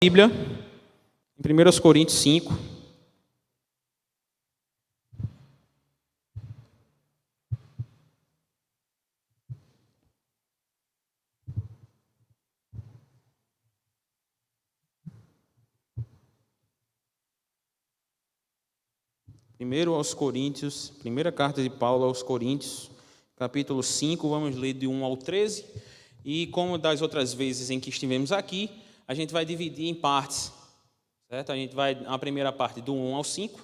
Bíblia, em 1 Coríntios 5. Primeira carta de Paulo aos Coríntios, capítulo 5, vamos ler de 1 ao 13. E como das outras vezes em que estivemos aqui, a gente vai dividir em partes, certo? A gente vai, na primeira parte, do 1 ao 5,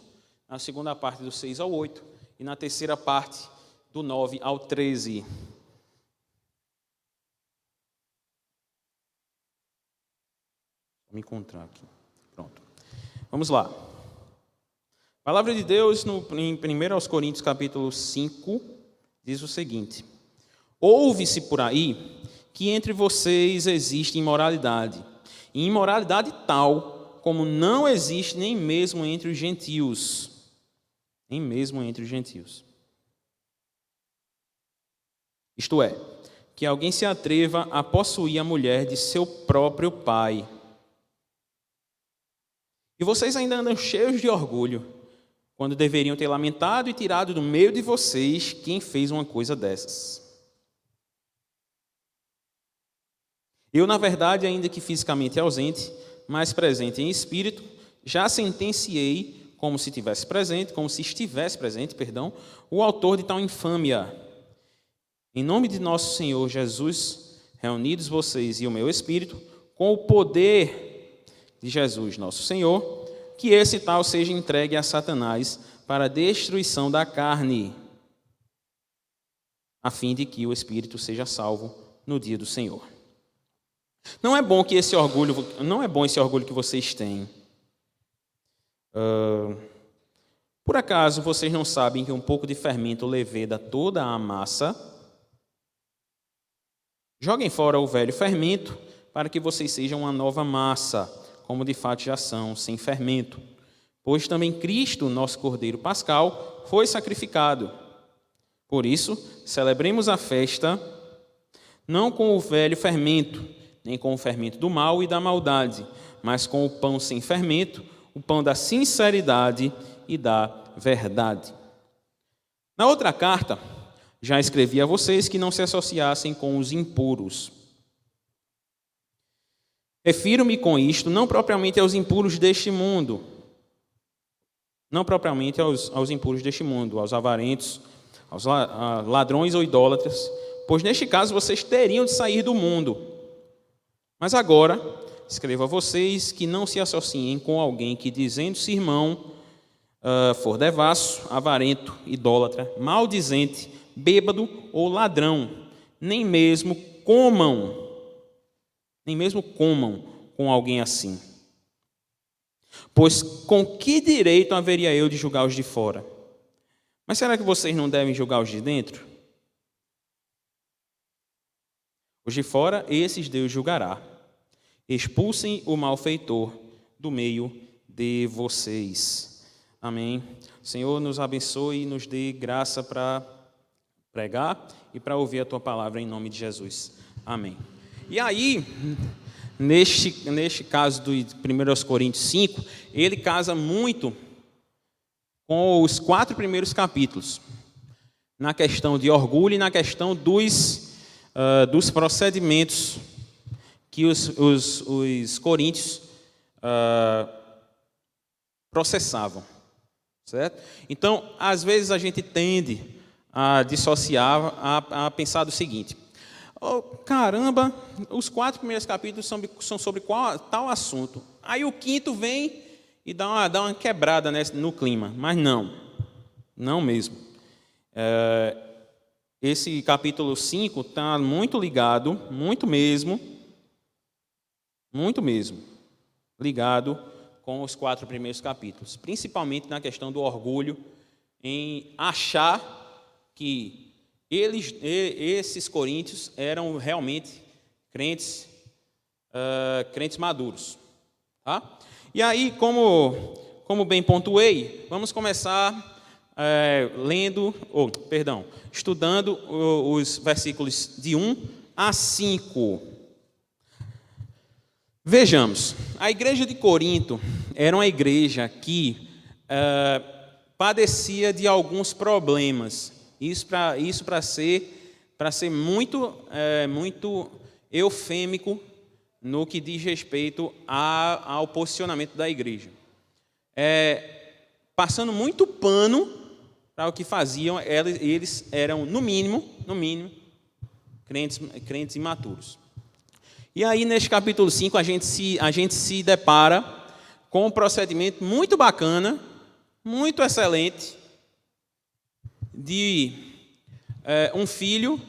na segunda parte, do 6 ao 8, e na terceira parte, do 9 ao 13. Vou me encontrar aqui. Pronto. Vamos lá. A palavra de Deus, em 1 Coríntios, capítulo 5, diz o seguinte: ouve-se por aí que entre vocês existe imoralidade, e imoralidade tal como não existe nem mesmo entre os gentios. Nem mesmo entre os gentios. Isto é, que alguém se atreva a possuir a mulher de seu próprio pai. E vocês ainda andam cheios de orgulho, quando deveriam ter lamentado e tirado do meio de vocês quem fez uma coisa dessas. Eu, na verdade, ainda que fisicamente ausente, mas presente em espírito, já sentenciei, como se estivesse presente, o autor de tal infâmia. Em nome de nosso Senhor Jesus, reunidos vocês e o meu espírito, com o poder de Jesus, nosso Senhor, que esse tal seja entregue a Satanás para a destruição da carne, a fim de que o espírito seja salvo no dia do Senhor. Não é bom esse orgulho que vocês têm. Por acaso vocês não sabem que um pouco de fermento leveda toda a massa? Joguem fora o velho fermento, para que vocês sejam uma nova massa, como de fato já são, sem fermento. Pois também Cristo, nosso Cordeiro Pascal, foi sacrificado. Por isso, celebremos a festa, não com o velho fermento, nem com o fermento do mal e da maldade, mas com o pão sem fermento, o pão da sinceridade e da verdade. Na outra carta, já escrevi a vocês que não se associassem com os impuros. Refiro-me com isto não propriamente aos impuros deste mundo, aos avarentos, aos ladrões ou idólatras, pois neste caso vocês teriam de sair do mundo. Mas agora, escrevo a vocês que não se associem com alguém que, dizendo-se irmão, for devasso, avarento, idólatra, maldizente, bêbado ou ladrão, nem mesmo comam com alguém assim. Pois com que direito haveria eu de julgar os de fora? Mas será que vocês não devem julgar os de dentro? Os de fora, esses Deus julgará. Expulsem o malfeitor do meio de vocês. Amém. Senhor, nos abençoe e nos dê graça para pregar e para ouvir a Tua palavra em nome de Jesus. Amém. E aí, neste caso do 1 Coríntios 5, ele casa muito com os 4 primeiros capítulos, na questão de orgulho e na questão dos procedimentos que os coríntios processavam, certo? Então, às vezes a gente tende a dissociar, a pensar do seguinte: caramba, os 4 primeiros capítulos são sobre tal assunto. Aí o 5º vem e dá uma quebrada no clima. Mas não mesmo. Esse capítulo 5 está muito ligado, muito mesmo, ligado com os 4 primeiros capítulos. Principalmente na questão do orgulho, em achar que esses coríntios eram realmente crentes maduros. Tá? E aí, como bem pontuei, vamos começar estudando os versículos de 1 a 5. Vejamos, a igreja de Corinto era uma igreja que padecia de alguns problemas. Isso para ser muito eufêmico no que diz respeito ao posicionamento da igreja. Passando muito pano para o que faziam, eles eram, no mínimo, crentes imaturos. E aí, neste capítulo 5, a gente se depara com um procedimento muito bacana, muito excelente, de um filho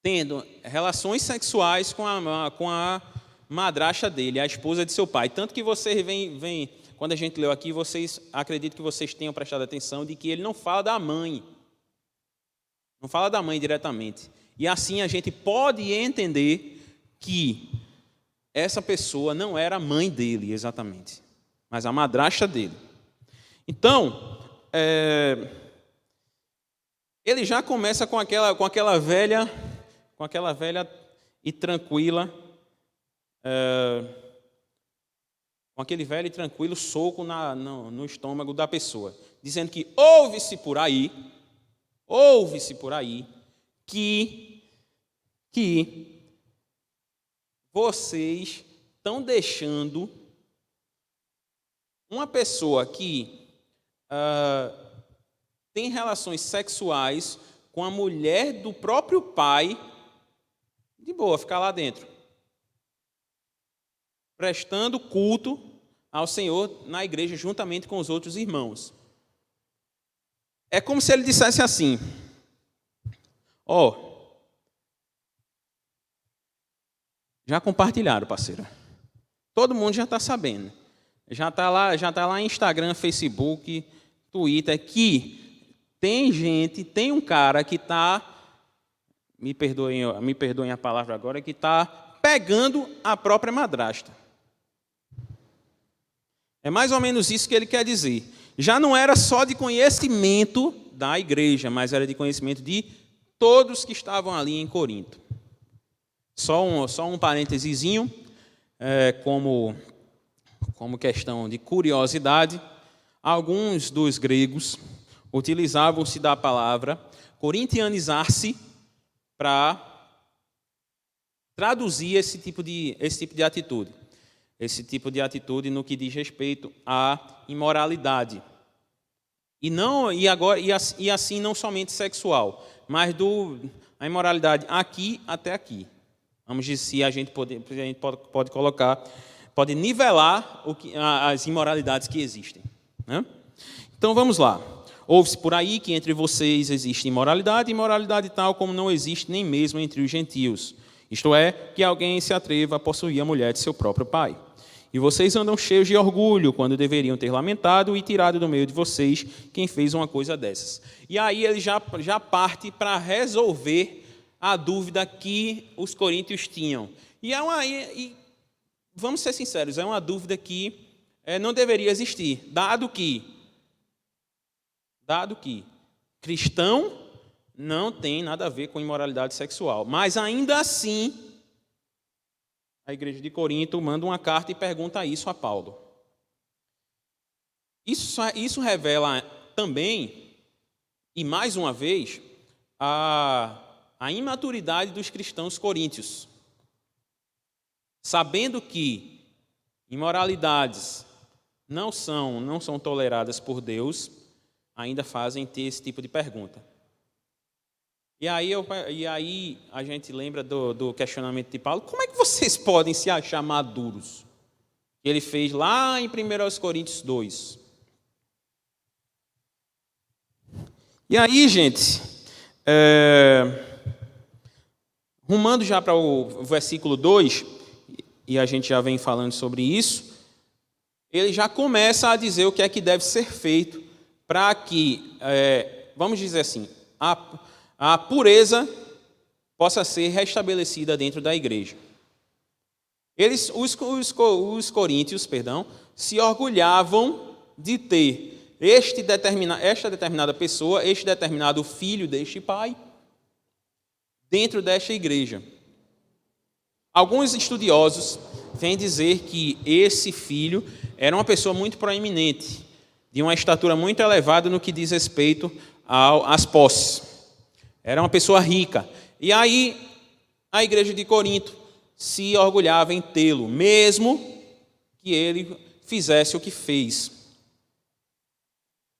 tendo relações sexuais com a madrasta dele, a esposa de seu pai. Tanto que vocês vêm, quando a gente leu aqui, acredito que vocês tenham prestado atenção de que ele não fala da mãe. Não fala da mãe diretamente. E assim a gente pode entender que essa pessoa não era a mãe dele exatamente, mas a madrasta dele. Então, ele já começa com aquela velha e tranquila, com aquele velho e tranquilo soco no estômago da pessoa, dizendo que ouve-se por aí que vocês estão deixando uma pessoa que tem relações sexuais com a mulher do próprio pai, de boa, ficar lá dentro, prestando culto ao Senhor na igreja juntamente com os outros irmãos. É como se ele dissesse assim: já compartilharam, parceiro. Todo mundo já está sabendo. Já está lá em Instagram, Facebook, Twitter, que tem um cara que está, me perdoem a palavra agora, que está pegando a própria madrasta. É mais ou menos isso que ele quer dizer. Já não era só de conhecimento da igreja, mas era de conhecimento de todos que estavam ali em Corinto. Só um parêntesezinho, como questão de curiosidade, alguns dos gregos utilizavam-se da palavra corintianizar-se para traduzir esse tipo de atitude. Esse tipo de atitude no que diz respeito à imoralidade. E assim não somente sexual, mas a imoralidade aqui até aqui. Vamos dizer, a gente pode colocar, pode nivelar as imoralidades que existem, né? Então vamos lá. Ouve-se por aí que entre vocês existe imoralidade tal como não existe nem mesmo entre os gentios. Isto é, que alguém se atreva a possuir a mulher de seu próprio pai. E vocês andam cheios de orgulho, quando deveriam ter lamentado e tirado do meio de vocês quem fez uma coisa dessas. E aí ele já parte para resolver a dúvida que os coríntios tinham. E vamos ser sinceros, é uma dúvida que não deveria existir, dado que cristão não tem nada a ver com imoralidade sexual. Mas ainda assim, a igreja de Corinto manda uma carta e pergunta isso a Paulo. Isso revela também, e mais uma vez, a imaturidade dos cristãos coríntios. Sabendo que imoralidades não são toleradas por Deus, ainda fazem ter esse tipo de pergunta. E aí a gente lembra do questionamento de Paulo: como é que vocês podem se achar maduros? Ele fez lá em 1 Coríntios 2. E aí, gente, rumando já para o versículo 2, e a gente já vem falando sobre isso, ele já começa a dizer o que é que deve ser feito para que, vamos dizer assim, a pureza possa ser restabelecida dentro da igreja. Os coríntios, se orgulhavam de ter esta determinada pessoa, este determinado filho deste pai, dentro desta igreja. Alguns estudiosos vem dizer que esse filho era uma pessoa muito proeminente, de uma estatura muito elevada no que diz respeito às posses. Era uma pessoa rica. E aí a igreja de Corinto se orgulhava em tê-lo, mesmo que ele fizesse o que fez.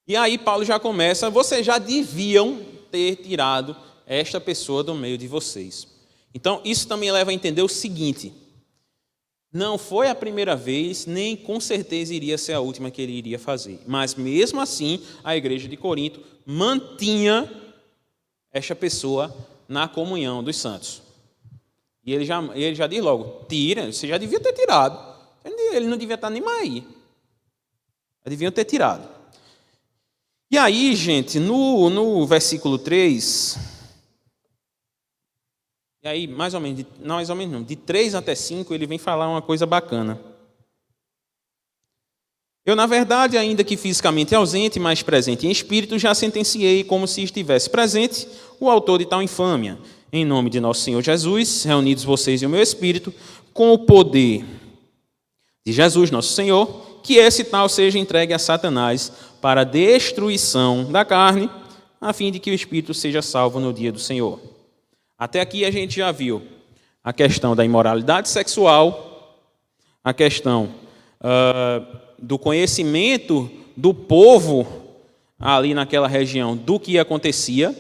E aí Paulo já começa: vocês já deviam ter tirado esta pessoa do meio de vocês. Então isso também leva a entender o seguinte: não foi a primeira vez, nem com certeza iria ser a última que ele iria fazer. Mas mesmo assim, a igreja de Corinto mantinha esta pessoa na comunhão dos santos. E ele já diz logo: tira, você já devia ter tirado. Ele não devia estar nem mais aí. Já deviam ter tirado. E aí, gente, no versículo 3, e aí mais ou menos não, de 3 até 5, ele vem falar uma coisa bacana. Eu, na verdade, ainda que fisicamente ausente, mas presente em espírito, já sentenciei como se estivesse presente o autor de tal infâmia. Em nome de nosso Senhor Jesus, reunidos vocês e o meu espírito, com o poder de Jesus, nosso Senhor, que esse tal seja entregue a Satanás para a destruição da carne, a fim de que o espírito seja salvo no dia do Senhor. Até aqui a gente já viu a questão da imoralidade sexual, a questão do conhecimento do povo ali naquela região do que acontecia,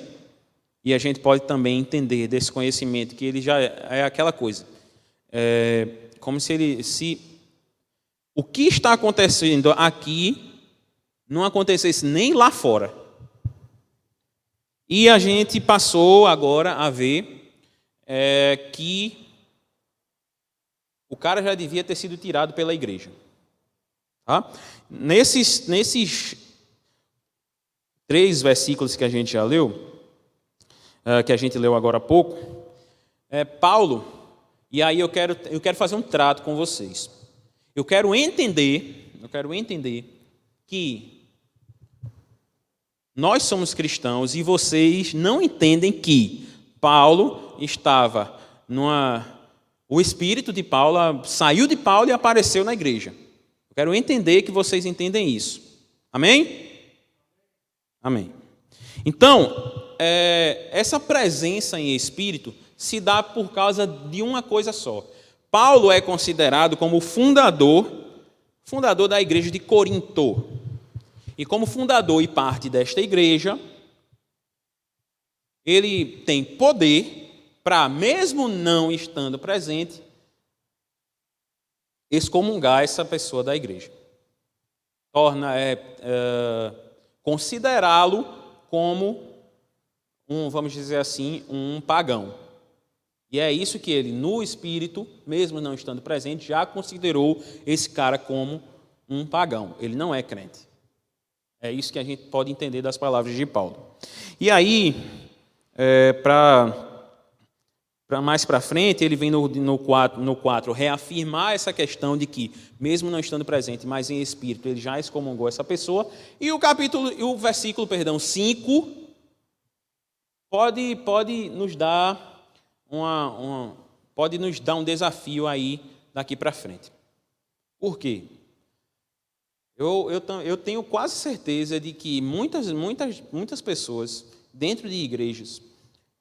e a gente pode também entender desse conhecimento que ele já é aquela coisa, como se o que está acontecendo aqui não acontecesse nem lá fora. E a gente passou agora a ver que o cara já devia ter sido tirado pela igreja. Tá? Nesses 3 versículos que a gente já leu, que a gente leu agora há pouco, Paulo, e aí eu quero fazer um trato com vocês. Eu quero entender que nós somos cristãos e vocês não entendem que Paulo estava o espírito de Paulo saiu de Paulo e apareceu na igreja. Eu quero entender que vocês entendem isso. Amém? Amém. Então, essa presença em espírito se dá por causa de uma coisa só. Paulo é considerado como o fundador da igreja de Corinto. E como fundador e parte desta igreja, ele tem poder para, mesmo não estando presente, excomungar essa pessoa da igreja. Considerá-lo como vamos dizer assim, um pagão. E é isso que ele, no espírito, mesmo não estando presente, já considerou esse cara como um pagão. Ele não é crente. É isso que a gente pode entender das palavras de Paulo. E aí, para mais para frente, ele vem no 4 reafirmar essa questão de que, mesmo não estando presente, mas em espírito, ele já excomungou essa pessoa. E o versículo 5 pode nos dar um desafio aí daqui para frente. Por quê? Eu tenho quase certeza de que muitas pessoas dentro de igrejas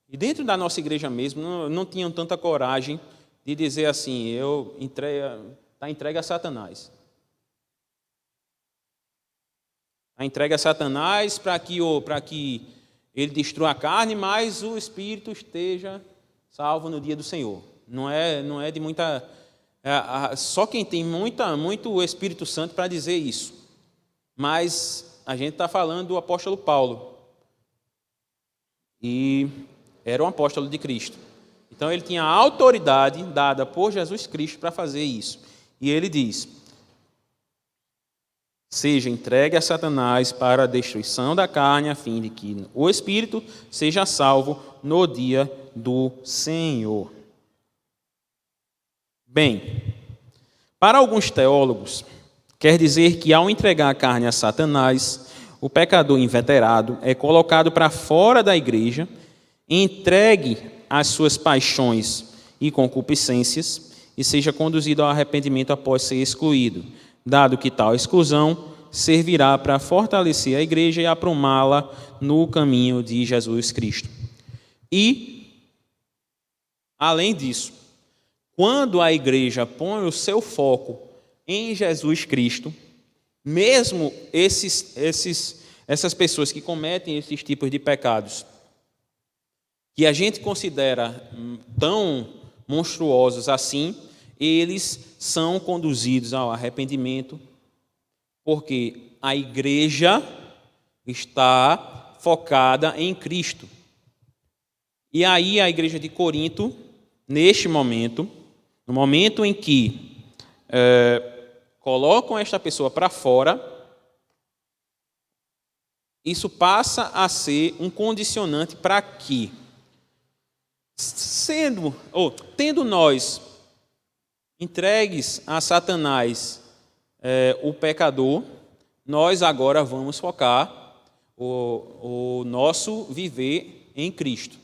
e dentro da nossa igreja mesmo não tinham tanta coragem de dizer assim: está entregue a Satanás. Está entregue a Satanás para que ele destrua a carne, mas o espírito esteja salvo no dia do Senhor. Não é de muita... só quem tem muito Espírito Santo para dizer isso. Mas a gente está falando do apóstolo Paulo. E era um apóstolo de Cristo. Então ele tinha a autoridade dada por Jesus Cristo para fazer isso. E ele diz: seja entregue a Satanás para a destruição da carne, a fim de que o Espírito seja salvo no dia do Senhor. Bem, para alguns teólogos, quer dizer que ao entregar a carne a Satanás, o pecador inveterado é colocado para fora da igreja, entregue às suas paixões e concupiscências e seja conduzido ao arrependimento após ser excluído, dado que tal exclusão servirá para fortalecer a igreja e aprumá-la no caminho de Jesus Cristo. E, além disso, quando a igreja põe o seu foco em Jesus Cristo, mesmo essas pessoas que cometem esses tipos de pecados, que a gente considera tão monstruosos assim, eles são conduzidos ao arrependimento, porque a igreja está focada em Cristo. E aí a igreja de Corinto, neste momento, no momento em que colocam esta pessoa para fora, isso passa a ser um condicionante para que, tendo nós entregues a Satanás o pecador, nós agora vamos focar o nosso viver em Cristo.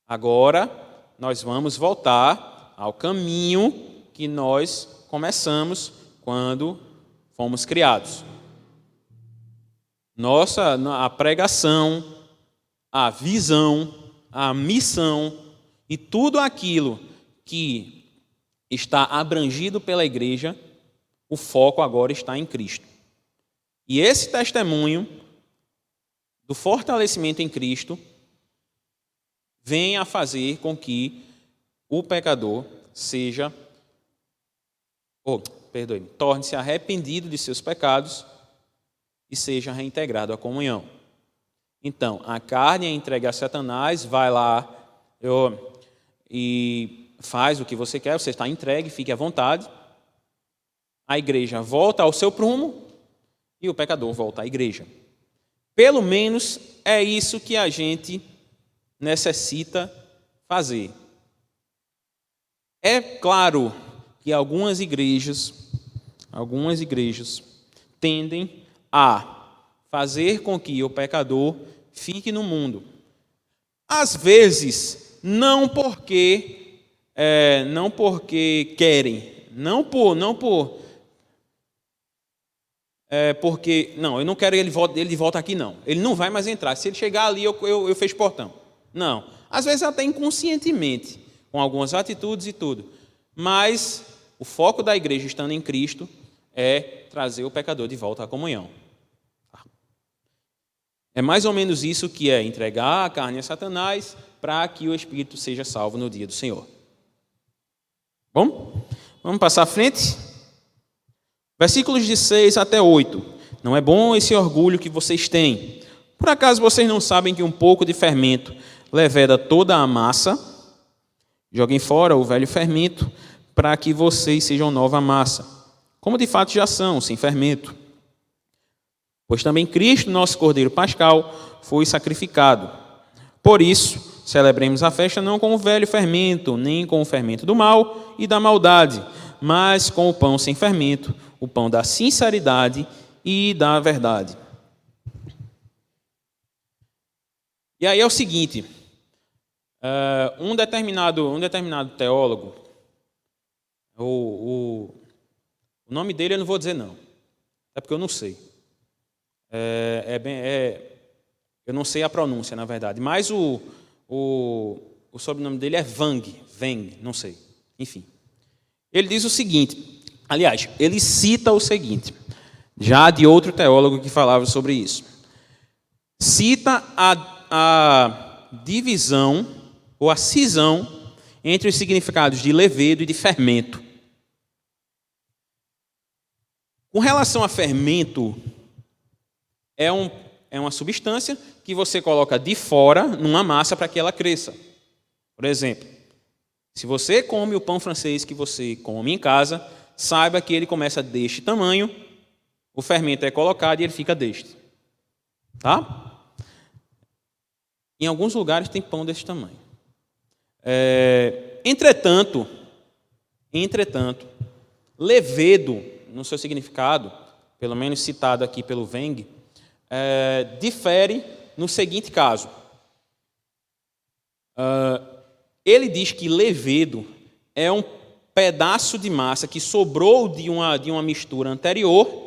Agora nós vamos voltar ao caminho que nós começamos quando fomos criados. A pregação, a visão, a missão e tudo aquilo que está abrangido pela igreja, o foco agora está em Cristo. E esse testemunho do fortalecimento em Cristo vem a fazer com que o pecador torne-se arrependido de seus pecados e seja reintegrado à comunhão. Então, a carne é entregue a Satanás, vai lá e faz o que você quer, você está entregue, fique à vontade. A igreja volta ao seu prumo e o pecador volta à igreja. Pelo menos é isso que a gente necessita fazer. É claro que algumas igrejas tendem a fazer com que o pecador fique no mundo. Às vezes, não porque querem, porque eu não quero ele de volta aqui, não. Ele não vai mais entrar. Se ele chegar ali, eu fecho o portão. Não. Às vezes até inconscientemente, com algumas atitudes e tudo. Mas o foco da igreja, estando em Cristo, é trazer o pecador de volta à comunhão. É mais ou menos isso que é entregar a carne a Satanás para que o espírito seja salvo no dia do Senhor. Bom, vamos passar à frente. Versículos de 6 até 8. Não é bom esse orgulho que vocês têm. Por acaso vocês não sabem que um pouco de fermento leveda toda a massa? Joguem fora o velho fermento para que vocês sejam nova massa, como de fato já são, sem fermento. Pois também Cristo, nosso Cordeiro Pascal, foi sacrificado. Por isso, celebremos a festa não com o velho fermento, nem com o fermento do mal e da maldade, mas com o pão sem fermento, o pão da sinceridade e da verdade. E aí é o seguinte, um determinado teólogo, o nome dele eu não vou dizer não, é porque eu não sei. Eu não sei a pronúncia, na verdade, mas o sobrenome dele é Veng, não sei. Enfim, ele diz o seguinte, aliás, ele cita o seguinte, já de outro teólogo que falava sobre isso. Cita a divisão ou a cisão entre os significados de levedo e de fermento. Com relação a fermento, é uma substância que você coloca de fora numa massa para que ela cresça. Por exemplo, se você come o pão francês que você come em casa, saiba que ele começa deste tamanho, o fermento é colocado e ele fica deste. Tá? Em alguns lugares tem pão desse tamanho. Entretanto, levedo, no seu significado, pelo menos citado aqui pelo Veng, difere no seguinte caso. Ele diz que levedo é pedaço de massa que sobrou de uma mistura anterior,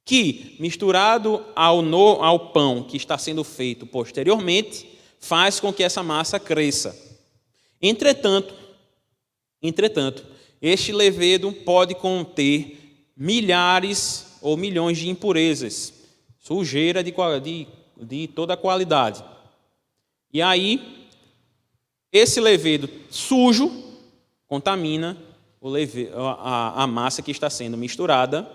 que, misturado ao pão que está sendo feito posteriormente, faz com que essa massa cresça. Entretanto, este levedo pode conter milhares ou milhões de impurezas, sujeira de toda a qualidade. E aí, esse levedo sujo contamina a massa que está sendo misturada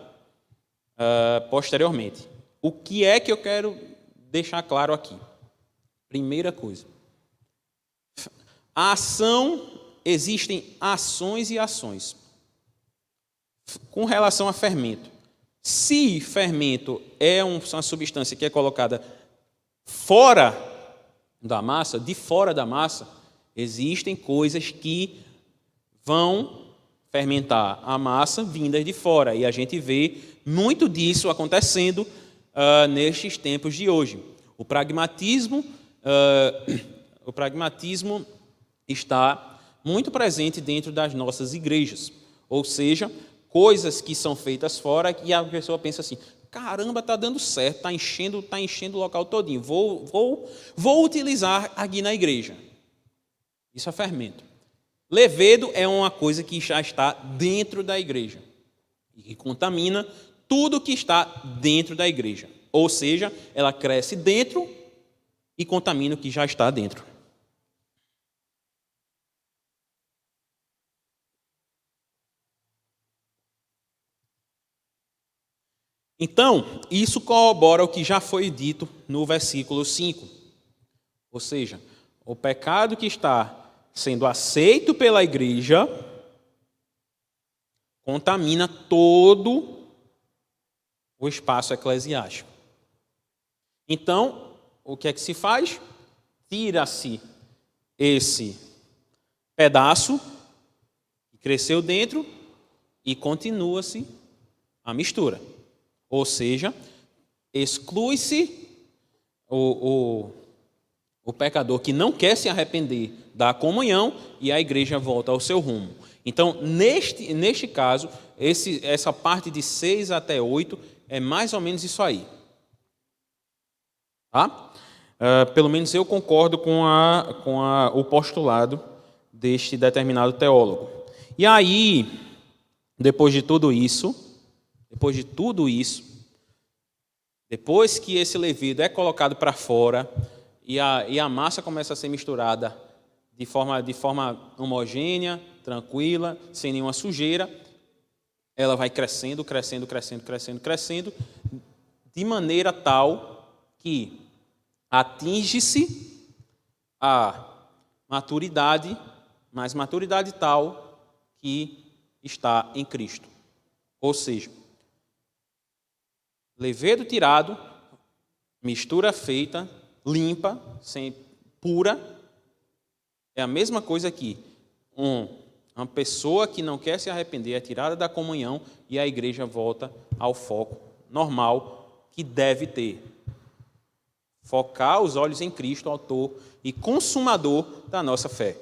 posteriormente. O que é que eu quero deixar claro aqui? Primeira coisa. Existem ações e ações. Com relação a fermento. Se fermento é uma substância que é colocada fora da massa, de fora da massa, existem coisas que vão fermentar a massa vindas de fora. E a gente vê muito disso acontecendo nestes tempos de hoje. O pragmatismo está muito presente dentro das nossas igrejas. Ou seja, coisas que são feitas fora e a pessoa pensa assim, caramba, está dando certo, está enchendo o local todinho, vou utilizar aqui na igreja. Isso é fermento. Levedo é uma coisa que já está dentro da igreja e que contamina tudo que está dentro da igreja. Ou seja, ela cresce dentro e contamina o que já está dentro. Então, isso corrobora o que já foi dito no versículo 5. Ou seja, o pecado que está sendo aceito pela igreja contamina todo o espaço eclesiástico. Então, o que é que se faz? Tira-se esse pedaço que cresceu dentro e continua-se a mistura. Ou seja, exclui-se o pecador que não quer se arrepender da comunhão e a igreja volta ao seu rumo. Então, neste caso, essa parte de 6 até 8 é mais ou menos isso aí. Tá? Pelo menos eu concordo com o postulado deste determinado teólogo. E aí, depois que esse levedo é colocado para fora e a massa começa a ser misturada de forma homogênea, tranquila, sem nenhuma sujeira, ela vai crescendo, de maneira tal que atinge-se a maturidade, mas maturidade tal que está em Cristo. Ou seja, levedo tirado, mistura feita, limpa, pura, é a mesma coisa que uma pessoa que não quer se arrepender é tirada da comunhão e a igreja volta ao foco normal que deve ter. Focar os olhos em Cristo, autor e consumador da nossa fé.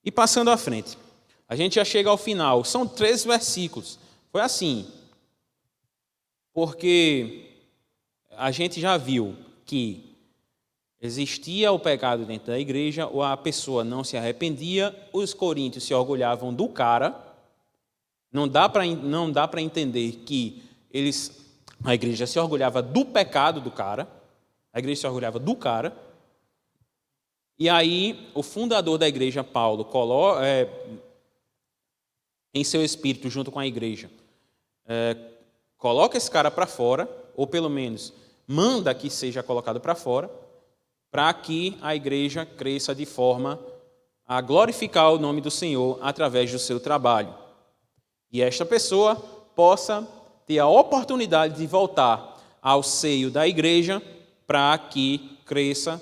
E passando à frente, a gente já chega ao final. São 3 versículos. Foi assim, porque a gente já viu que existia o pecado dentro da igreja, ou a pessoa não se arrependia, os coríntios se orgulhavam do cara. Não dá para entender que a igreja se orgulhava do pecado do cara. A igreja se orgulhava do cara. E aí, o fundador da igreja, Paulo, em seu espírito, junto com a igreja, coloca esse cara para fora, ou pelo menos manda que seja colocado para fora, para que a igreja cresça de forma a glorificar o nome do Senhor através do seu trabalho. E esta pessoa possa ter a oportunidade de voltar ao seio da igreja para que cresça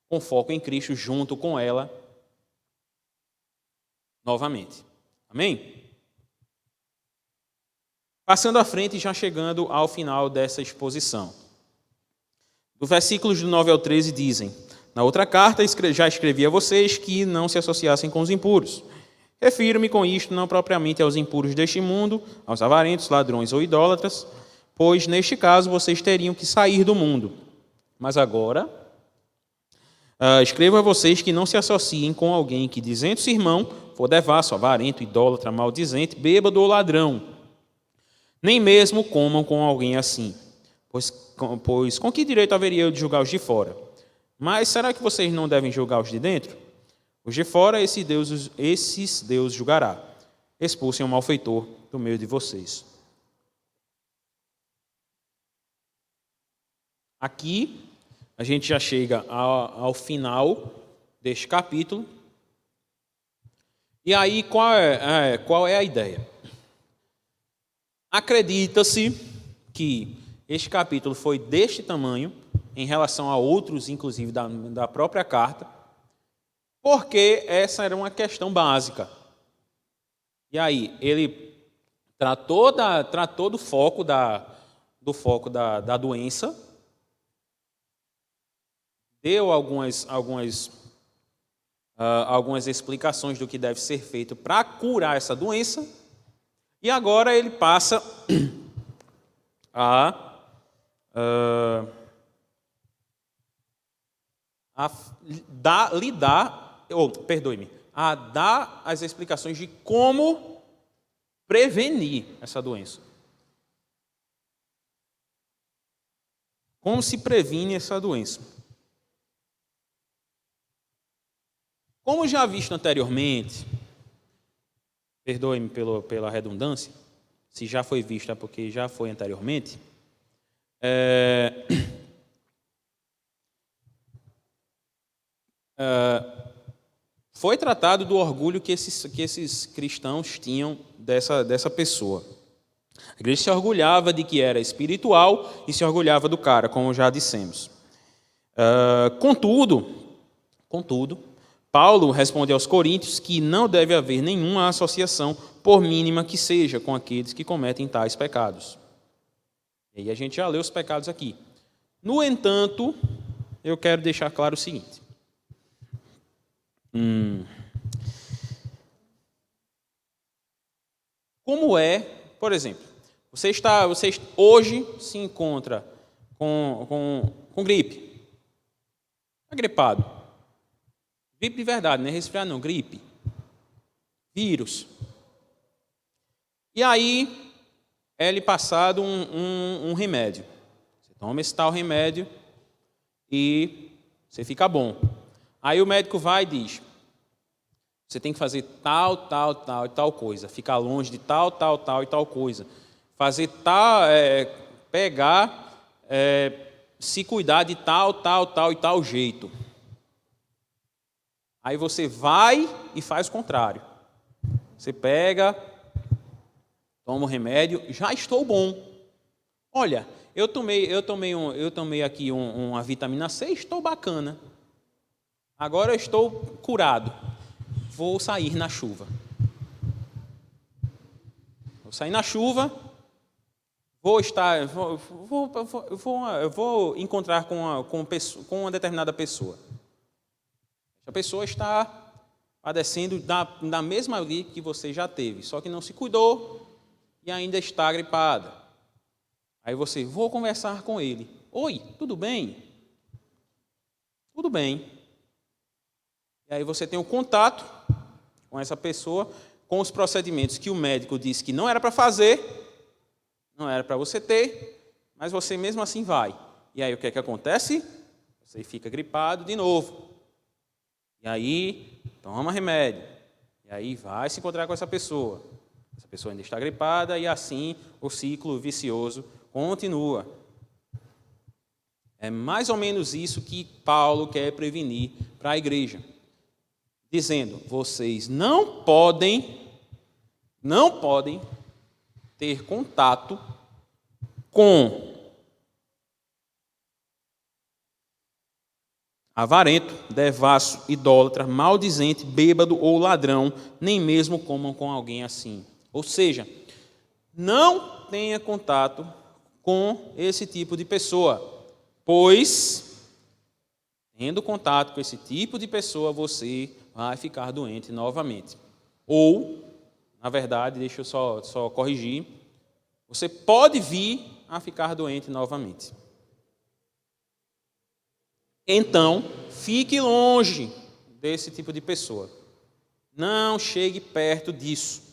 com foco em Cristo junto com ela novamente. Amém? Passando à frente e já chegando ao final dessa exposição. Do versículos do 9 ao 13 dizem: Na outra carta, já escrevi a vocês que não se associassem com os impuros. Refiro-me com isto não propriamente aos impuros deste mundo, aos avarentos, ladrões ou idólatras, pois neste caso vocês teriam que sair do mundo. Mas agora, escrevo a vocês que não se associem com alguém que, dizendo-se irmão, for devasso, avarento, idólatra, maldizente, bêbado ou ladrão. Nem mesmo comam com alguém assim, pois com que direito haveria eu de julgar os de fora? Mas será que vocês não devem julgar os de dentro? Os de fora, esses Deus julgará. Expulsem o malfeitor do meio de vocês. Aqui, a gente já chega ao final deste capítulo. E aí, qual é a ideia? Acredita-se que este capítulo foi deste tamanho, em relação a outros, inclusive, da própria carta, porque essa era uma questão básica. E aí, ele tratou do foco da doença, deu algumas explicações do que deve ser feito para curar essa doença, e agora ele passa a dar as explicações de como prevenir essa doença. Como se previne essa doença? Como já visto anteriormente, perdoe-me pela redundância, se já foi visto é porque já foi anteriormente, foi tratado do orgulho que esses cristãos tinham dessa pessoa. A igreja se orgulhava de que era espiritual e se orgulhava do cara, como já dissemos. Contudo, Paulo responde aos coríntios que não deve haver nenhuma associação, por mínima que seja, com aqueles que cometem tais pecados. E aí a gente já leu os pecados aqui. No entanto, eu quero deixar claro o seguinte. Como é, por exemplo, você hoje se encontra com gripe. Está gripado. Gripe de verdade, não é resfriado não, gripe. Vírus. E aí é lhe passado um remédio. Você toma esse tal remédio e você fica bom. Aí o médico vai e diz, você tem que fazer tal e tal coisa, ficar longe de tal e tal coisa, fazer se cuidar de tal e tal jeito. Aí você vai e faz o contrário. Você pega, toma o remédio, já estou bom. Olha, eu tomei aqui uma vitamina C, estou bacana. Agora eu estou curado. Vou sair na chuva. Vou sair na chuva, vou encontrar com uma determinada pessoa. A pessoa está padecendo da mesma gripe que você já teve, só que não se cuidou e ainda está gripada. Aí você, vou conversar com ele. Oi, tudo bem? Tudo bem. E aí você tem um contato com essa pessoa, com os procedimentos que o médico disse que não era para fazer, não era para você ter, mas você mesmo assim vai. E aí o que é que acontece? Você fica gripado de novo. E aí toma remédio. E aí vai se encontrar com essa pessoa. Essa pessoa ainda está gripada e assim o ciclo vicioso continua. É mais ou menos isso que Paulo quer prevenir para a igreja. Dizendo, vocês não podem ter contato com avarento, devasso, idólatra, maldizente, bêbado ou ladrão, nem mesmo comam com alguém assim. Ou seja, não tenha contato com esse tipo de pessoa, pois Tendo contato com esse tipo de pessoa, você vai ficar doente novamente. Ou, na verdade, deixa eu só corrigir, você pode vir a ficar doente novamente. Então, fique longe desse tipo de pessoa. Não chegue perto disso.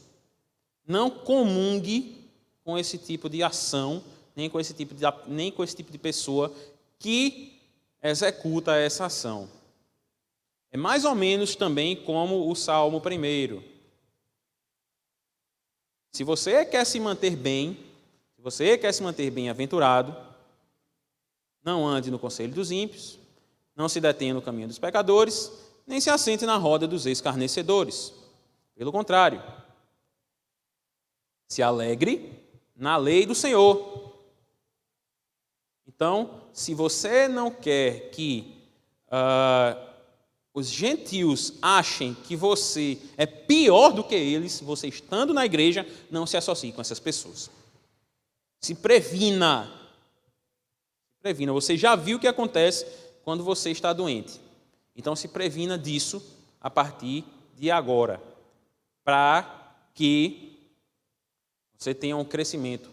Não comungue com esse tipo de ação, nem com esse tipo de pessoa que executa essa ação. É mais ou menos também como o Salmo 1. Se você quer se manter bem, se você quer se manter bem-aventurado, não ande no conselho dos ímpios, não se detenha no caminho dos pecadores, nem se assente na roda dos escarnecedores. Pelo contrário, se alegre na lei do Senhor. Então, se você não quer que os gentios achem que você é pior do que eles, você estando na igreja, não se associe com essas pessoas. Se previna. Previna. Você já viu o que acontece quando você está doente. Então, se previna disso a partir de agora, para que você tenha um crescimento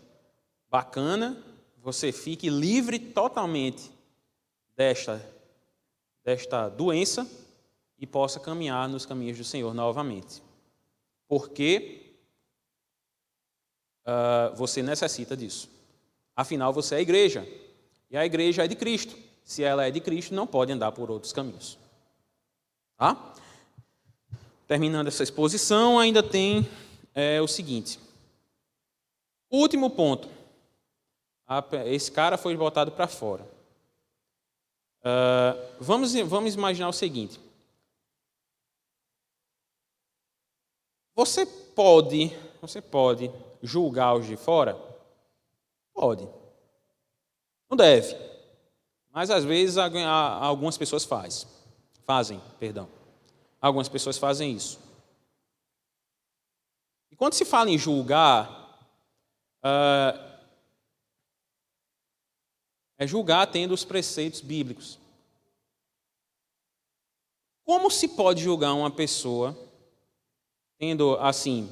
bacana, você fique livre totalmente desta doença e possa caminhar nos caminhos do Senhor novamente. Porque você necessita disso. Afinal, você é a igreja. E a igreja é de Cristo. Se ela é de Cristo, não pode andar por outros caminhos. Tá? Terminando essa exposição, ainda tem o seguinte. Último ponto. Esse cara foi botado para fora. Vamos imaginar o seguinte. Você pode julgar os de fora? Pode. Não deve. Mas às vezes algumas pessoas fazem. Algumas pessoas fazem isso. E quando se fala em julgar, é julgar tendo os preceitos bíblicos. Como se pode julgar uma pessoa tendo assim?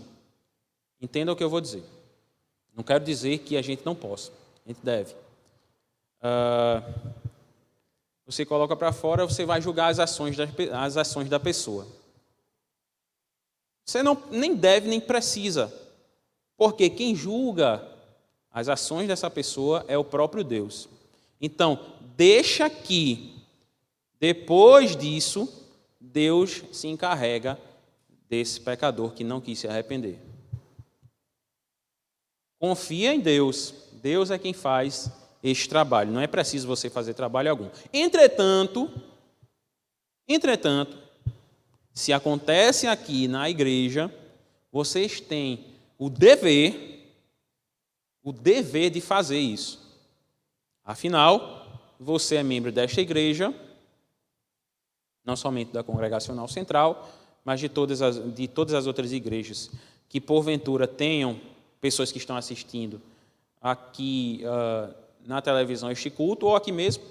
Entenda o que eu vou dizer. Não quero dizer que a gente não possa. A gente deve. Você coloca para fora, você vai julgar as ações da pessoa. Você nem deve, nem precisa. Porque quem julga as ações dessa pessoa é o próprio Deus. Então, deixa que, depois disso, Deus se encarrega desse pecador que não quis se arrepender. Confia em Deus. Deus é quem faz este trabalho. Não é preciso você fazer trabalho algum. Entretanto, se acontece aqui na igreja, vocês têm o dever de fazer isso. Afinal, você é membro desta igreja, não somente da Congregacional Central, mas de todas as outras igrejas que, porventura, tenham pessoas que estão assistindo aqui na televisão este culto, ou aqui mesmo,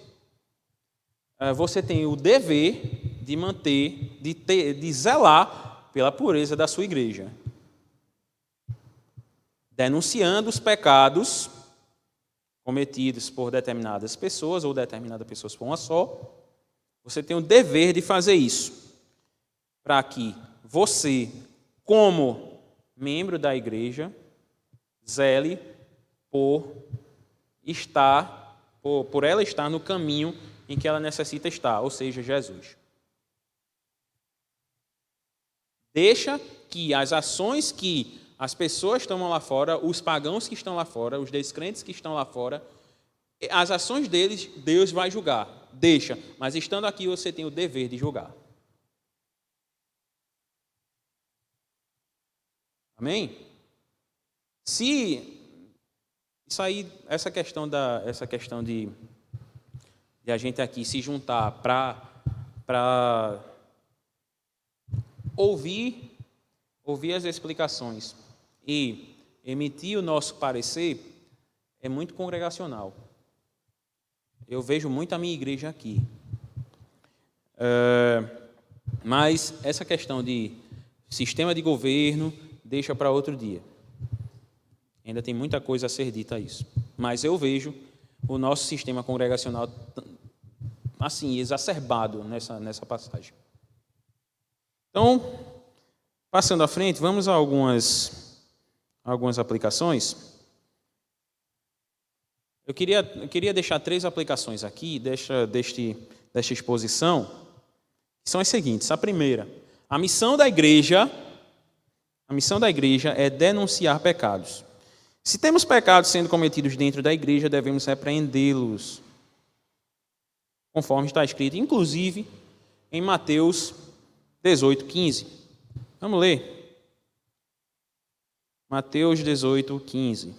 você tem o dever de manter, de zelar pela pureza da sua igreja, denunciando os pecados cometidos por determinadas pessoas, ou determinadas pessoas por uma só. Você tem o dever de fazer isso, para que você, como membro da igreja, zele por ela estar no caminho em que ela necessita estar, ou seja, Jesus. Deixa que as ações que as pessoas estão lá fora, os pagãos que estão lá fora, os descrentes que estão lá fora, as ações deles, Deus vai julgar. Deixa, mas estando aqui você tem o dever de julgar. Amém? Essa questão de a gente aqui se juntar para ouvir as explicações e emitir o nosso parecer é muito congregacional. Eu vejo muito a minha igreja aqui. Mas essa questão de sistema de governo deixa para outro dia. Ainda tem muita coisa a ser dita a isso. Mas eu vejo o nosso sistema congregacional assim, exacerbado nessa passagem. Então, passando à frente, vamos a algumas aplicações. Eu queria deixar 3 aplicações aqui desta exposição, que são as seguintes. A primeira, a missão da igreja é denunciar pecados. Se temos pecados sendo cometidos dentro da igreja, devemos repreendê-los, conforme está escrito, inclusive, em Mateus 18:15. Vamos ler. Mateus 18:15.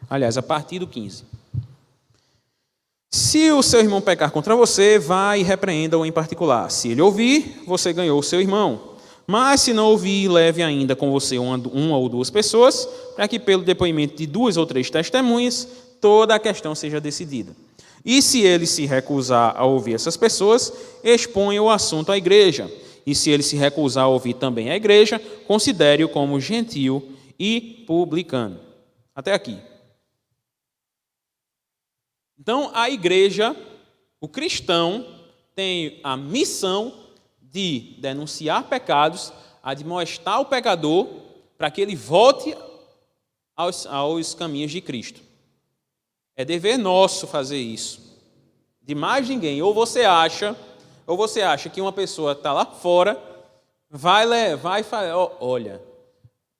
Aliás, a partir do 15. Se o seu irmão pecar contra você, vá e repreenda-o em particular. Se ele ouvir, você ganhou o seu irmão. Mas se não ouvir, leve ainda com você uma ou 2 pessoas, para que pelo depoimento de 2 ou 3 testemunhas, toda a questão seja decidida. E se ele se recusar a ouvir essas pessoas, exponha o assunto à igreja. E se ele se recusar a ouvir também a igreja, considere-o como gentil e publicano. Até aqui. Então, a igreja, o cristão, tem a missão de denunciar pecados, admoestar o pecador para que ele volte aos caminhos de Cristo. É dever nosso fazer isso. De mais ninguém. Ou você acha que uma pessoa está lá fora, vai falar, olha,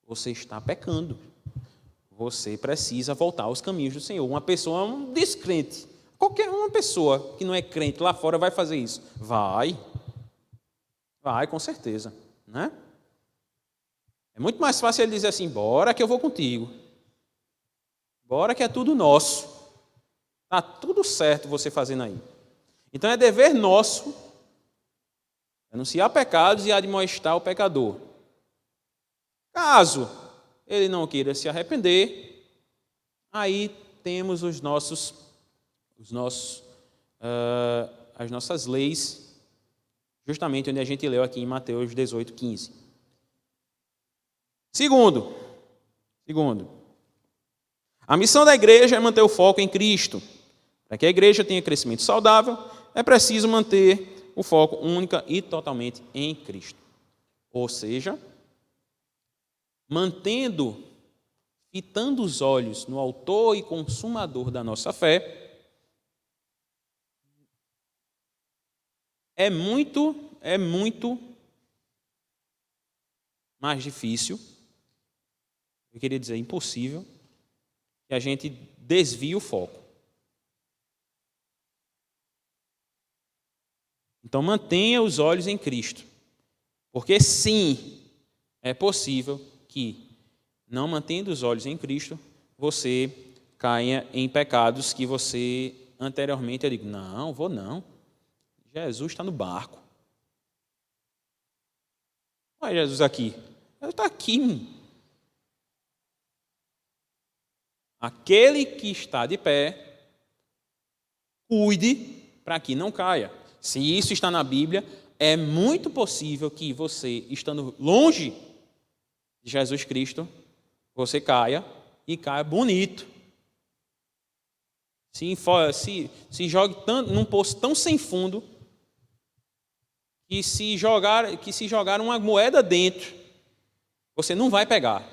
você está pecando. Você precisa voltar aos caminhos do Senhor. Uma pessoa, um descrente, qualquer uma pessoa que não é crente lá fora vai fazer isso. Vai, com certeza, né? É muito mais fácil ele dizer assim, bora que eu vou contigo. Bora que é tudo nosso. Está tudo certo você fazendo aí. Então é dever nosso anunciar pecados e admoestar o pecador. Caso ele não queira se arrepender, aí temos as nossas leis, justamente onde a gente leu aqui em Mateus 18:15. Segundo, a missão da igreja é manter o foco em Cristo. Para que a igreja tenha crescimento saudável, é preciso manter o foco única e totalmente em Cristo. Ou seja, fitando os olhos no autor e consumador da nossa fé, é muito mais difícil, eu queria dizer impossível, que a gente desvie o foco. Então mantenha os olhos em Cristo, porque sim, é possível que, não mantendo os olhos em Cristo, você caia em pecados que você anteriormente eu digo, não, vou não. Jesus está no barco. Olha Jesus aqui. Ele está aqui. Aquele que está de pé, cuide para que não caia. Se isso está na Bíblia, é muito possível que você, estando longe de Jesus Cristo, você caia e caia bonito. Se jogue num poço tão sem fundo que se jogar uma moeda dentro, você não vai pegar.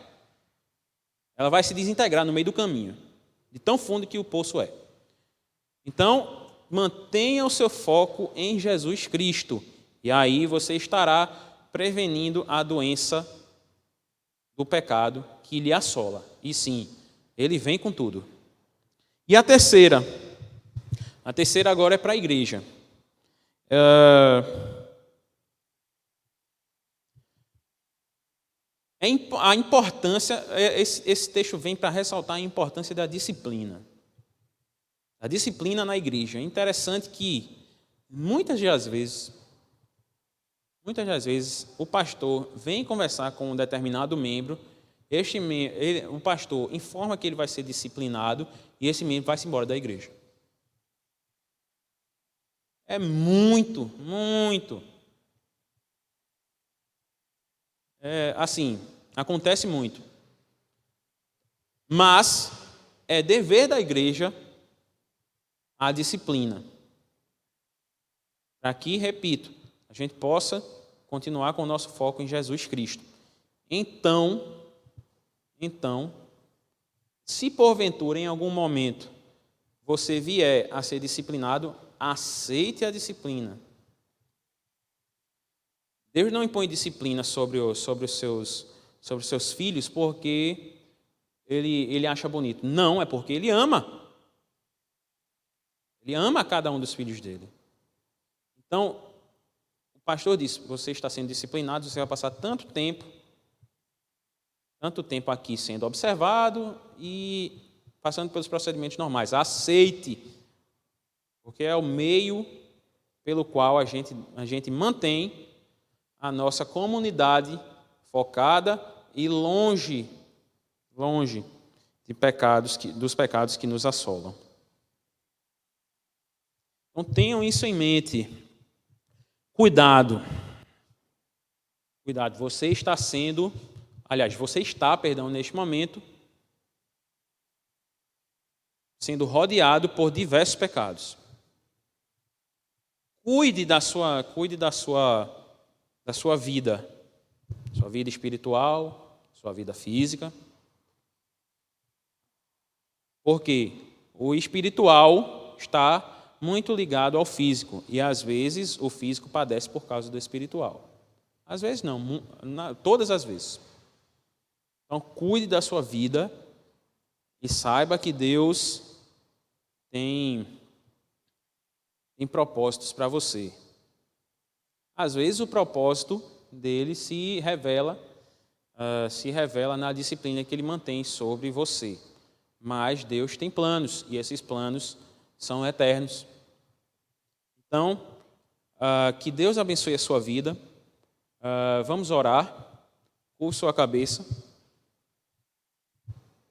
Ela vai se desintegrar no meio do caminho, de tão fundo que o poço é. Então, mantenha o seu foco em Jesus Cristo, e aí você estará prevenindo a doença do pecado que lhe assola. E sim, ele vem com tudo. E a terceira agora é para a igreja. A importância, esse texto vem para ressaltar a importância da disciplina. A disciplina na igreja. É interessante que muitas das vezes o pastor vem conversar com um determinado membro, o pastor informa que ele vai ser disciplinado e esse membro vai-se embora da igreja. É muito. Assim, acontece muito. Mas é dever da igreja a disciplina. Para que, repito, a gente possa continuar com o nosso foco em Jesus Cristo. Então, se porventura em algum momento você vier a ser disciplinado, aceite a disciplina. Deus não impõe disciplina sobre os seus filhos porque ele acha bonito. Não, é porque ele ama. Ele ama cada um dos filhos dele. Então, o pastor disse, você está sendo disciplinado, você vai passar tanto tempo aqui sendo observado e passando pelos procedimentos normais. Aceite, porque é o meio pelo qual a gente mantém a nossa comunidade focada e longe dos pecados que nos assolam. Então tenham isso em mente. Cuidado, você está, neste momento, sendo rodeado por diversos pecados. Cuide da sua vida espiritual, sua vida física. Porque o espiritual está muito ligado ao físico e às vezes o físico padece por causa do espiritual. Às vezes não, todas as vezes. Então cuide da sua vida e saiba que Deus tem propósitos para você. Às vezes o propósito dele se revela na disciplina que ele mantém sobre você. Mas Deus tem planos e esses planos são eternos. Então, que Deus abençoe a sua vida. Vamos orar. Curva sua cabeça.